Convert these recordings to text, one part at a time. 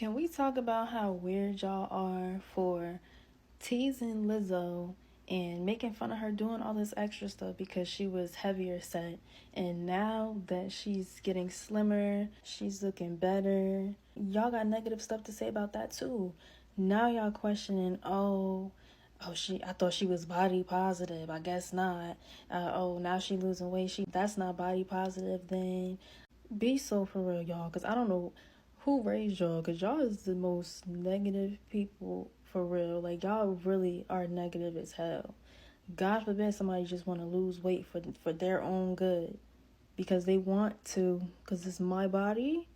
Can we talk about how weird y'all are for teasing Lizzo and making fun of her doing all this extra stuff because she was heavier set? And now that she's getting slimmer, she's looking better, y'all got negative stuff to say about that too. Now y'all questioning, I thought she was body positive. I guess not. Now she losing weight. That's not body positive then. Be so for real, y'all, because I don't know who raised y'all, because y'all is the most negative people for real. Like, y'all really are negative as hell. God forbid somebody just want to lose weight for their own good because they want to, because it's my body.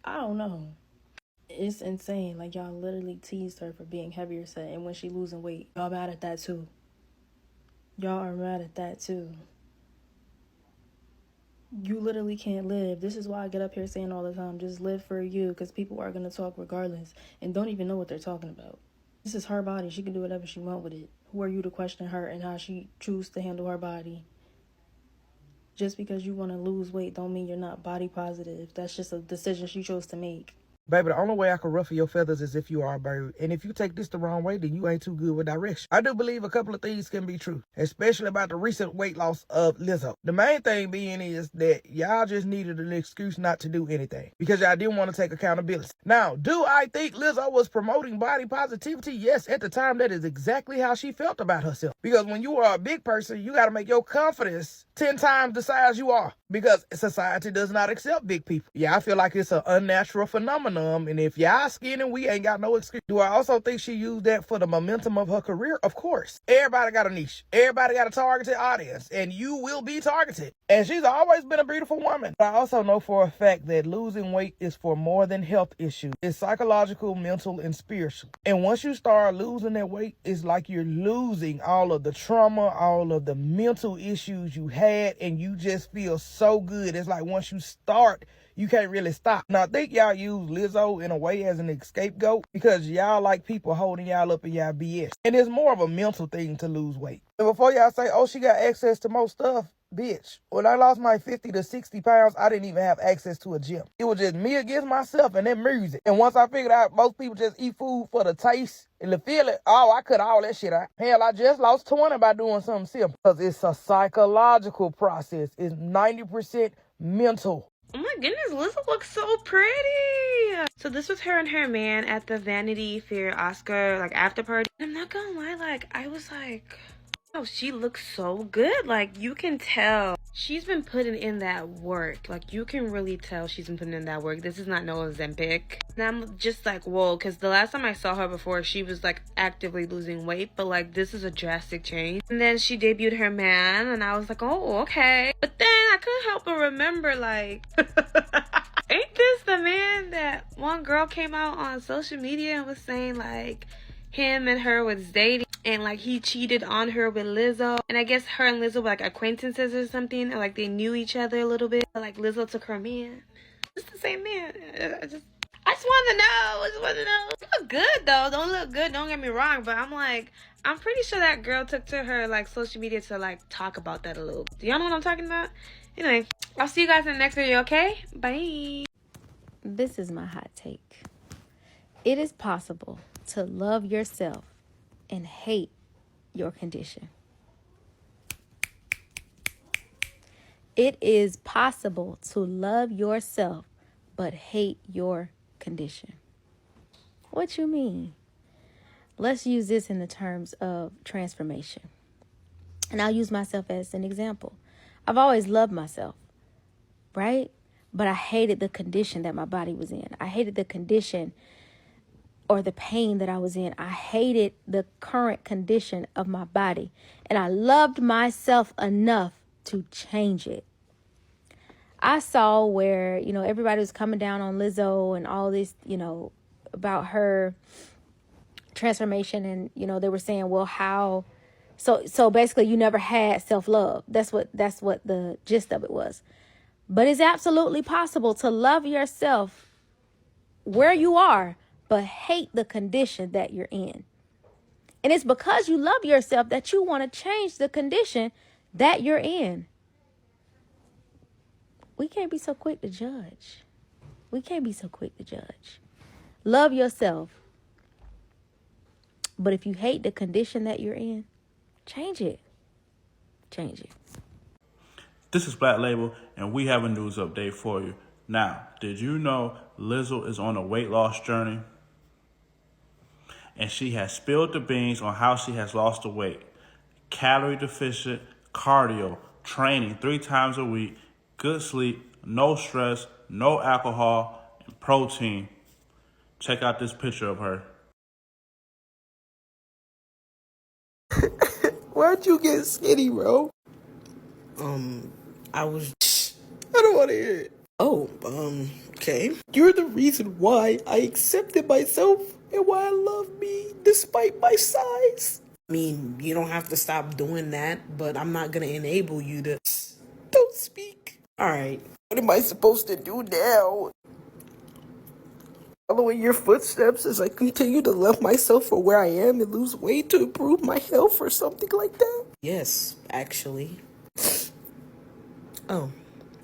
I don't know. It's insane. Like, y'all literally teased her for being heavier set, and when she losing weight, y'all mad at that too. Y'all are mad at that too. You literally can't live. This is why I get up here saying all the time, just live for you, because people are going to talk regardless and don't even know what they're talking about. This is her body. She can do whatever she wants with it. Who are you to question her and how she chooses to handle her body? Just because you want to lose weight don't mean you're not body positive. That's just a decision she chose to make. Baby, the only way I can ruffle your feathers is if you are a bird. And if you take this the wrong way, then you ain't too good with direction. I do believe a couple of things can be true, especially about the recent weight loss of Lizzo. The main thing being is that y'all just needed an excuse not to do anything because y'all didn't want to take accountability. Now, do I think Lizzo was promoting body positivity? Yes, at the time, that is exactly how she felt about herself. Because when you are a big person, you got to make your confidence 10 times the size you are because society does not accept big people. Yeah, I feel like it's an unnatural phenomenon. And if y'all skinny, we ain't got no excuse. Do I also think she used that for the momentum of her career? Of course. Everybody got a niche. Everybody got a targeted audience. And you will be targeted. And she's always been a beautiful woman. But I also know for a fact that losing weight is for more than health issues. It's psychological, mental, and spiritual. And once you start losing that weight, it's like you're losing all of the trauma, all of the mental issues you had, and you just feel so good. It's like once you start, you can't really stop. Now, I think y'all use Lizzo in a way as an scapegoat because y'all like people holding y'all up in y'all BS. And it's more of a mental thing to lose weight. And before y'all say, oh, she got access to more stuff, bitch, when I lost my 50 to 60 pounds, I didn't even have access to a gym. It was just me against myself and that music. And once I figured out most people just eat food for the taste and the feeling, I cut all that shit out. Hell, I just lost 20 by doing something simple. Because it's a psychological process. It's 90% mental. Oh my goodness, Lizzo looks so pretty. So this was her and her man at the Vanity Fair Oscar after party. I'm not gonna lie, I was like, oh, she looks so good. You can tell she's been putting in that work. You can really tell she's been putting in that work. This is not no Ozempic. And I'm just like, whoa, because the last time I saw her before, she was actively losing weight, but this is a drastic change. And then she debuted her man, and I was like, oh, okay. But then I couldn't help but remember, ain't this the man that one girl came out on social media and was saying him and her was dating and he cheated on her with Lizzo, and I guess her and Lizzo were acquaintances or something, or they knew each other a little bit, Lizzo took her man. It's the same man. I just want to know. You look good though. Don't look good, don't get me wrong, but I'm pretty sure that girl took to her social media to talk about that a little bit. Do y'all know what I'm talking about? Anyway, I'll see you guys in the next video, okay? Bye. This is my hot take. It is possible to love yourself and hate your condition. It is possible to love yourself but hate your condition. What you mean? Let's use this in the terms of transformation. And I'll use myself as an example. I've always loved myself, right? But I hated the condition that my body was in. I hated the condition or the pain that I was in. I hated the current condition of my body. And I loved myself enough to change it. I saw where, everybody was coming down on Lizzo and all this, about her transformation. And, they were saying, well, how? So basically you never had self-love. That's what the gist of it was. But it's absolutely possible to love yourself where you are, but hate the condition that you're in. And it's because you love yourself that you want to change the condition that you're in. We can't be so quick to judge. Love yourself. But if you hate the condition that you're in, change it. Change it. This is Black Label, and we have a news update for you. Now, did you know Lizzo is on a weight loss journey? And she has spilled the beans on how she has lost the weight. Calorie deficient, cardio, training 3 times a week, good sleep, no stress, no alcohol, and protein. Check out this picture of her. Why'd you get skinny, bro? I don't want to hear it. Oh, okay. You're the reason why I accepted myself and why I love me despite my size. I mean, you don't have to stop doing that, but I'm not gonna enable you to. Don't speak. Alright, what am I supposed to do now? Following your footsteps as I continue to love myself for where I am and lose weight to improve my health or something like that? Yes, actually. Oh,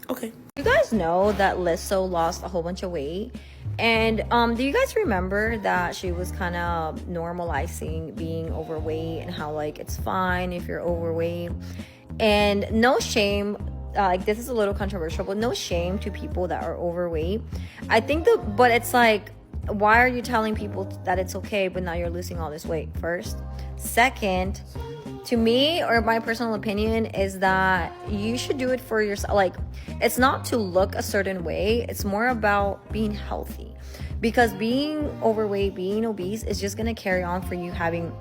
okay. You guys know that Lizzo lost a whole bunch of weight. And do you guys remember that she was kind of normalizing being overweight and how like it's fine if you're overweight? And no shame, like this is a little controversial, but no shame to people that are overweight. I think but it's like, why are you telling people that it's okay, but now you're losing all this weight? First. Second, to me, or my personal opinion, is that you should do it for yourself. Like, it's not to look a certain way. It's more about being healthy, because being overweight, being obese is just going to carry on for you having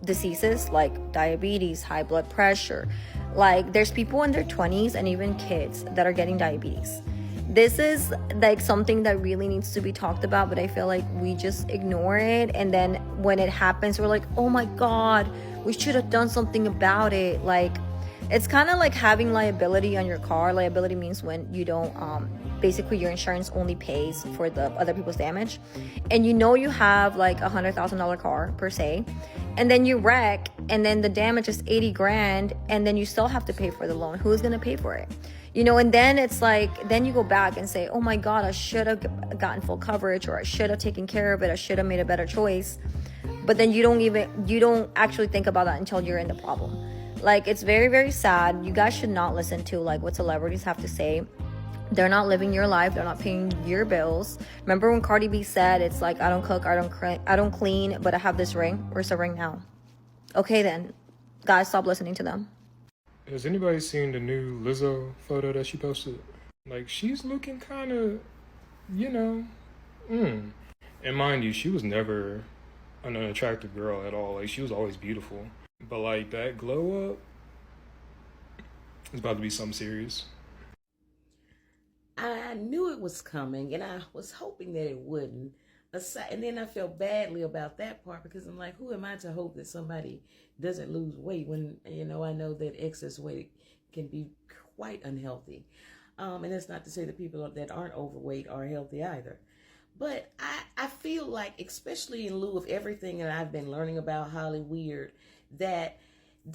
diseases like diabetes, high blood pressure. Like, there's people in their 20s and even kids that are getting diabetes. This is like something that really needs to be talked about, but I feel like we just ignore it. And then when it happens, we're like, oh my God, we should have done something about it. Like, it's kind of like having liability on your car. Liability means when you don't, basically your insurance only pays for the other people's damage. And you know you have like $100,000 car per se, and then you wreck, and then the damage is 80 grand, and then you still have to pay for the loan. Who's gonna pay for it? You know, and then it's like, then you go back and say, oh my God, I should have gotten full coverage, or I should have taken care of it. I should have made a better choice. But then you don't actually think about that until you're in the problem. Like, it's very, very sad. You guys should not listen to like what celebrities have to say. They're not living your life. They're not paying your bills. Remember when Cardi B said, it's like, I don't cook, I don't clean, but I have this ring. Where's the ring now? Okay then, guys, stop listening to them. Has anybody seen the new Lizzo photo that she posted? Like, she's looking kind of, And mind you, she was never an unattractive girl at all. Like, she was always beautiful. But, like, that glow up is about to be something serious. I knew it was coming, and I was hoping that it wouldn't. And then I felt badly about that part, because I'm like, who am I to hope that somebody doesn't lose weight when, I know that excess weight can be quite unhealthy. And that's not to say that people that aren't overweight are healthy either. But I feel like, especially in lieu of everything that I've been learning about Holly Weird, that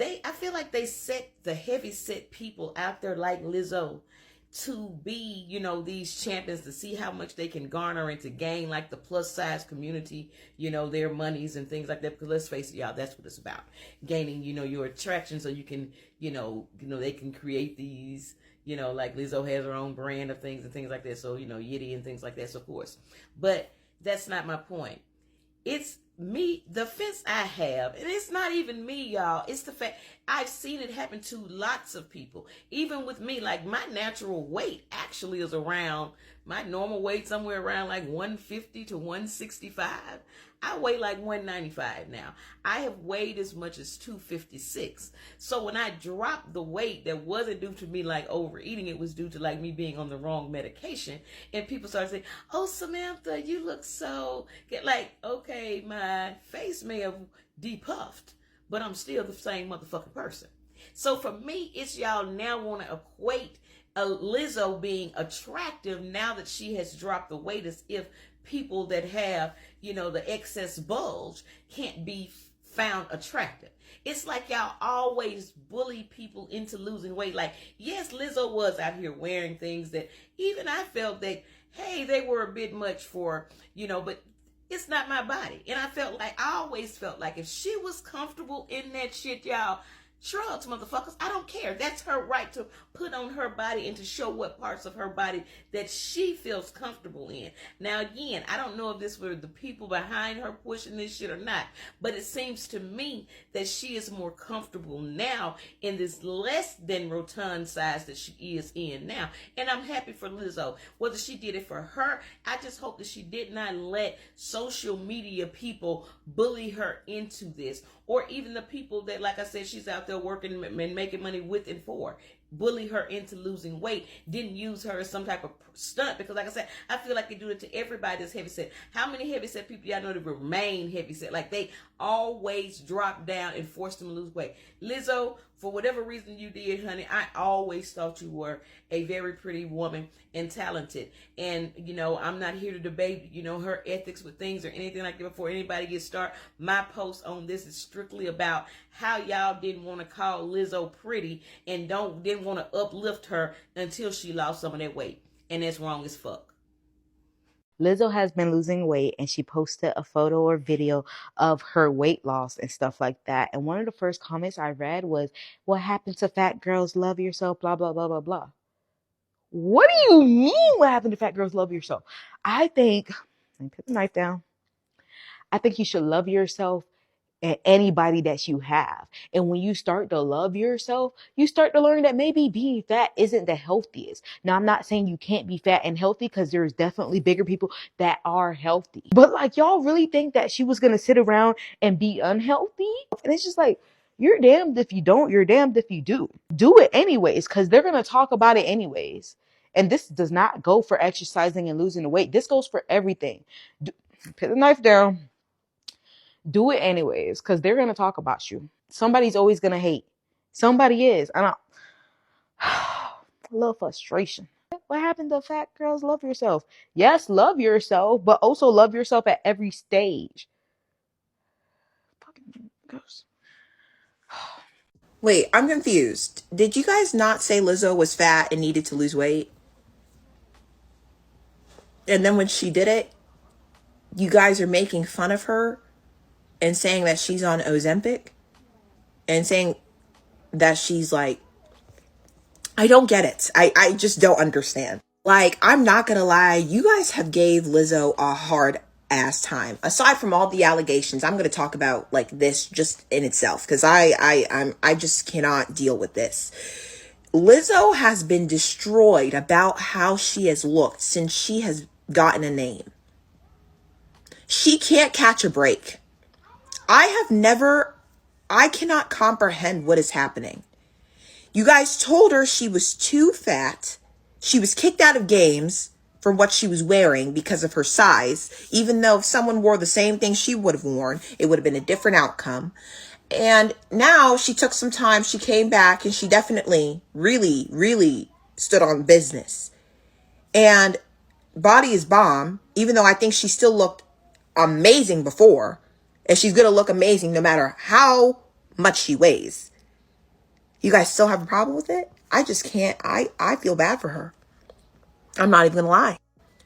I feel like they set the heavy set people out there like Lizzo to be, these champions, to see how much they can garner and to gain like the plus size community, their monies and things like that. Because let's face it, y'all, that's what it's about. Gaining, your attraction, so you can, they can create these, like Lizzo has her own brand of things and things like that. So, Yitty and things like that, so of course. But that's not my point. It's me, the offense I have, and it's not even me, y'all. It's the fact I've seen it happen to lots of people. Even with me, like my natural weight actually is around, my normal weight somewhere around like 150 to 165. I weigh like 195 now. I have weighed as much as 256. So when I dropped the weight, that wasn't due to me like overeating. It was due to like me being on the wrong medication. And people started saying, oh, Samantha, you look so like, okay, my face may have depuffed, but I'm still the same motherfucking person. So for me, it's y'all now want to equate Lizzo being attractive now that she has dropped the weight, as if people that have, the excess bulge can't be found attractive. It's like y'all always bully people into losing weight. Like, yes, Lizzo was out here wearing things that even I felt that hey, they were a bit much for, but it's not my body. And I always felt like if she was comfortable in that shit, y'all, shrugs, motherfuckers. I don't care. That's her right to put on her body and to show what parts of her body that she feels comfortable in. Now, again, I don't know if this were the people behind her pushing this shit or not, but it seems to me that she is more comfortable now in this less than rotund size that she is in now. And I'm happy for Lizzo. Whether she did it for her, I just hope that she did not let social media people bully her into this, or even the people that, like I said, she's out there working and making money with and for, bully her into losing weight, didn't use her as some type of stunt. Because like I said, I feel like they do it to everybody that's heavyset. How many heavyset people y'all know that remain heavyset? Like, they always drop down and force them to lose weight. Lizzo, for whatever reason you did, honey, I always thought you were a very pretty woman and talented. And, I'm not here to debate, her ethics with things or anything like that. Before anybody gets started, my post on this is strictly about how y'all didn't want to call Lizzo pretty and didn't want to uplift her until she lost some of that weight. And that's wrong as fuck. Lizzo has been losing weight, and she posted a photo or video of her weight loss and stuff like that. And one of the first comments I read was, "What happened to fat girls? Love yourself, blah, blah, blah, blah, blah." What do you mean, what happened to fat girls? Love yourself? I think, let me put the knife down. I think you should love yourself and anybody that you have. And when you start to love yourself, you start to learn that maybe being fat isn't the healthiest. Now, I'm not saying you can't be fat and healthy, because there's definitely bigger people that are healthy. But like, y'all really think that she was going to sit around and be unhealthy? And it's just like, you're damned if you don't, you're damned if you do. Do it anyways, because they're going to talk about it anyways. And this does not go for exercising and losing the weight. This goes for everything. Put the knife down. Do it anyways, because they're going to talk about you. Somebody's always going to hate. Somebody is. And a little frustration. What happened to fat girls? Love yourself. Yes, love yourself, but also love yourself at every stage. Fucking gross. Wait, I'm confused. Did you guys not say Lizzo was fat and needed to lose weight? And then when she did it, you guys are making fun of her and saying that she's on Ozempic and saying that she's like, I don't get it. I just don't understand. Like, I'm not gonna lie, you guys have gave Lizzo a hard ass time. Aside from all the allegations, I'm gonna talk about like this just in itself, because I just cannot deal with this. Lizzo has been destroyed about how she has looked since she has gotten a name. She can't catch a break. I cannot comprehend what is happening. You guys told her she was too fat. She was kicked out of games for what she was wearing because of her size, even though if someone wore the same thing she would have worn, it would have been a different outcome. And now she took some time, she came back, and she definitely really, really stood on business. And body is bomb, even though I think she still looked amazing before. And she's going to look amazing no matter how much she weighs. You guys still have a problem with it? I just can't. I feel bad for her. I'm not even going to lie.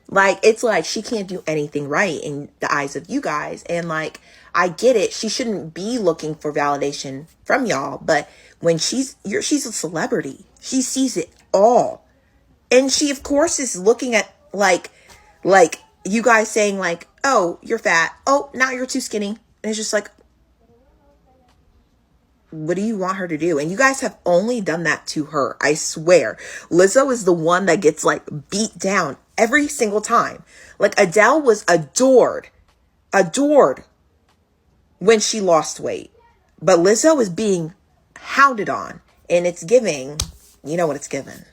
Like, it's like she can't do anything right in the eyes of you guys. And like, I get it. She shouldn't be looking for validation from y'all. But when she's a celebrity, she sees it all. And she, of course, is looking at like you guys saying like, oh, you're fat. Oh, now you're too skinny. And it's just like, what do you want her to do? And you guys have only done that to her. I swear. Lizzo is the one that gets like beat down every single time. Like, Adele was adored when she lost weight. But Lizzo is being hounded on, and it's giving, you know what it's giving.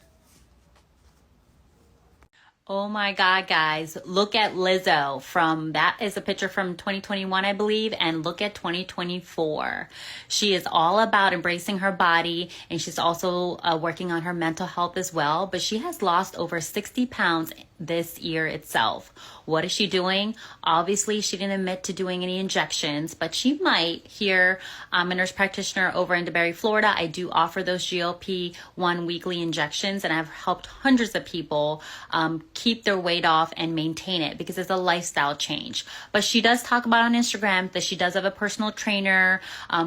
Oh my God, guys, look at Lizzo that is a picture from 2021, I believe, and look at 2024. She is all about embracing her body, and she's also working on her mental health as well, but she has lost over 60 pounds this year itself. What is she doing? Obviously, she didn't admit to doing any injections, but she might. Here, I'm a nurse practitioner over in DeBary, Florida. I do offer those GLP-1 weekly injections, and I've helped hundreds of people keep their weight off and maintain it because it's a lifestyle change. But she does talk about on Instagram that she does have a personal trainer.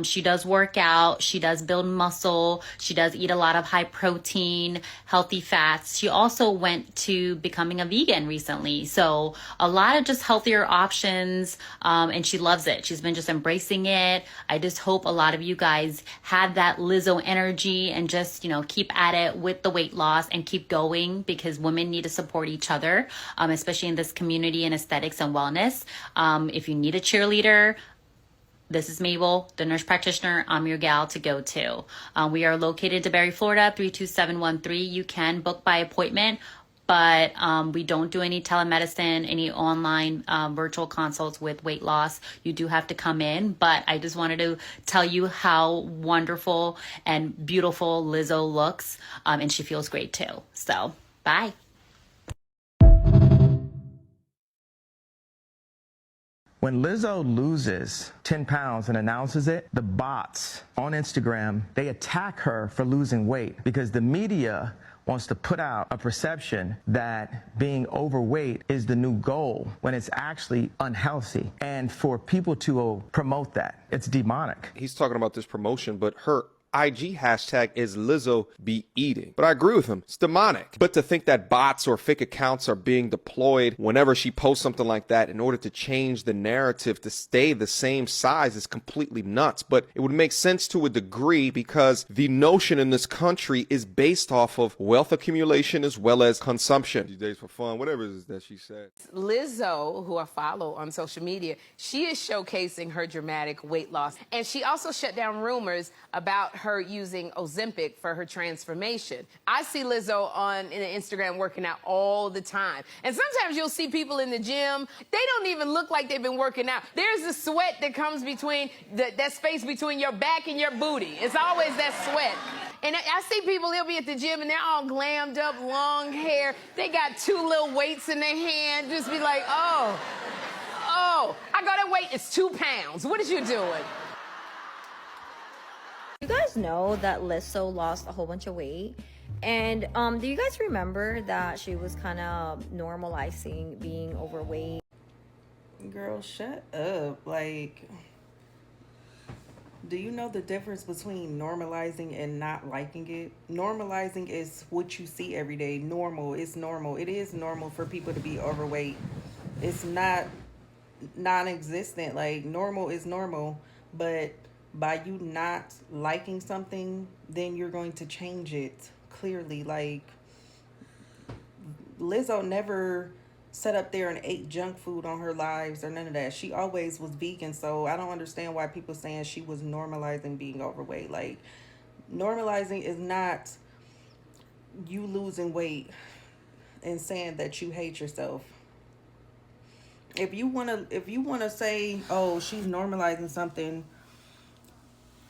She does work out. She does build muscle. She does eat a lot of high protein, healthy fats. She also went to becoming a vegan recently. So a lot of just healthier options. And she loves it. She's been just embracing it. I just hope a lot of you guys had that Lizzo energy and just, keep at it with the weight loss and keep going, because women need to support each other, especially in this community in aesthetics and wellness. If you need a cheerleader, this is Mabel, the nurse practitioner. I'm your gal to go to. We are located in DeBary, Florida, 32713. You can book by appointment, but we don't do any telemedicine, any online virtual consults with weight loss. You do have to come in, but I just wanted to tell you how wonderful and beautiful Lizzo looks, and she feels great too. So, bye. When Lizzo loses 10 pounds and announces it, the bots on Instagram, they attack her for losing weight because the media wants to put out a perception that being overweight is the new goal when it's actually unhealthy. And for people to promote that, it's demonic. He's talking about this promotion, but her IG hashtag is Lizzo be eating. But I agree with him. It's demonic. But to think that bots or fake accounts are being deployed whenever she posts something like that in order to change the narrative to stay the same size is completely nuts. But it would make sense to a degree because the notion in this country is based off of wealth accumulation as well as consumption. These days for fun, whatever it is that she said. Lizzo, who I follow on social media, she is showcasing her dramatic weight loss. And she also shut down rumors about her using Ozempic for her transformation. I see Lizzo on Instagram working out all the time. And sometimes you'll see people in the gym, they don't even look like they've been working out. There's the sweat that comes between, that space between your back and your booty. It's always that sweat. And I see people, they'll be at the gym and they're all glammed up, long hair. They got 2 little weights in their hand. Just be like, oh, I got to weight, it's 2 pounds. What is you doing? You guys know that Lizzo lost a whole bunch of weight, and do you guys remember that she was kind of normalizing being overweight? Girl, shut up. Like, do you know the difference between normalizing and not liking it? Normalizing is what you see every day. Normal is normal. It is normal for people to be overweight. It's not non-existent. Like, normal is normal, but by you not liking something, then you're going to change it clearly. Like, Lizzo never sat up there and ate junk food on her lives or none of that. She always was vegan, so I don't understand why people saying she was normalizing being overweight. Like, normalizing is not you losing weight and saying that you hate yourself. If you wanna say, oh, she's normalizing something,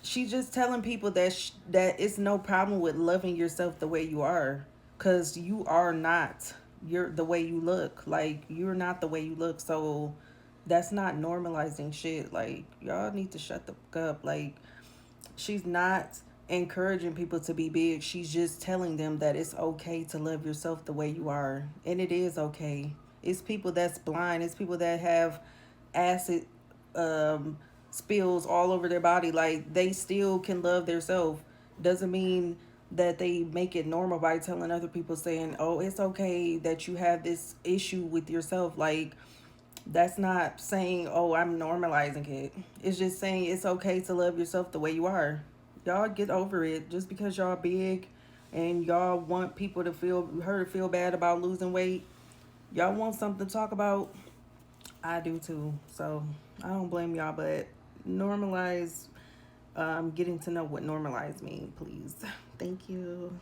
she's just telling people that that it's no problem with loving yourself the way you are, because you are not. You're the way you look. Like, you're not the way you look. So that's not normalizing shit. Like, y'all need to shut the fuck up. Like, she's not encouraging people to be big. She's just telling them that it's okay to love yourself the way you are. And it is okay. It's people that's blind. It's people that have acid spills all over their body. Like, they still can love themselves. Doesn't mean that they make it normal by telling other people, saying, oh, it's okay that you have this issue with yourself. Like, that's not saying, oh, I'm normalizing it. It's just saying it's okay to love yourself the way you are. Y'all get over it. Just because y'all big and y'all want people to feel bad about losing weight, y'all want something to talk about. I do too. So I don't blame y'all, but normalize getting to know what normalize mean, please. Thank you.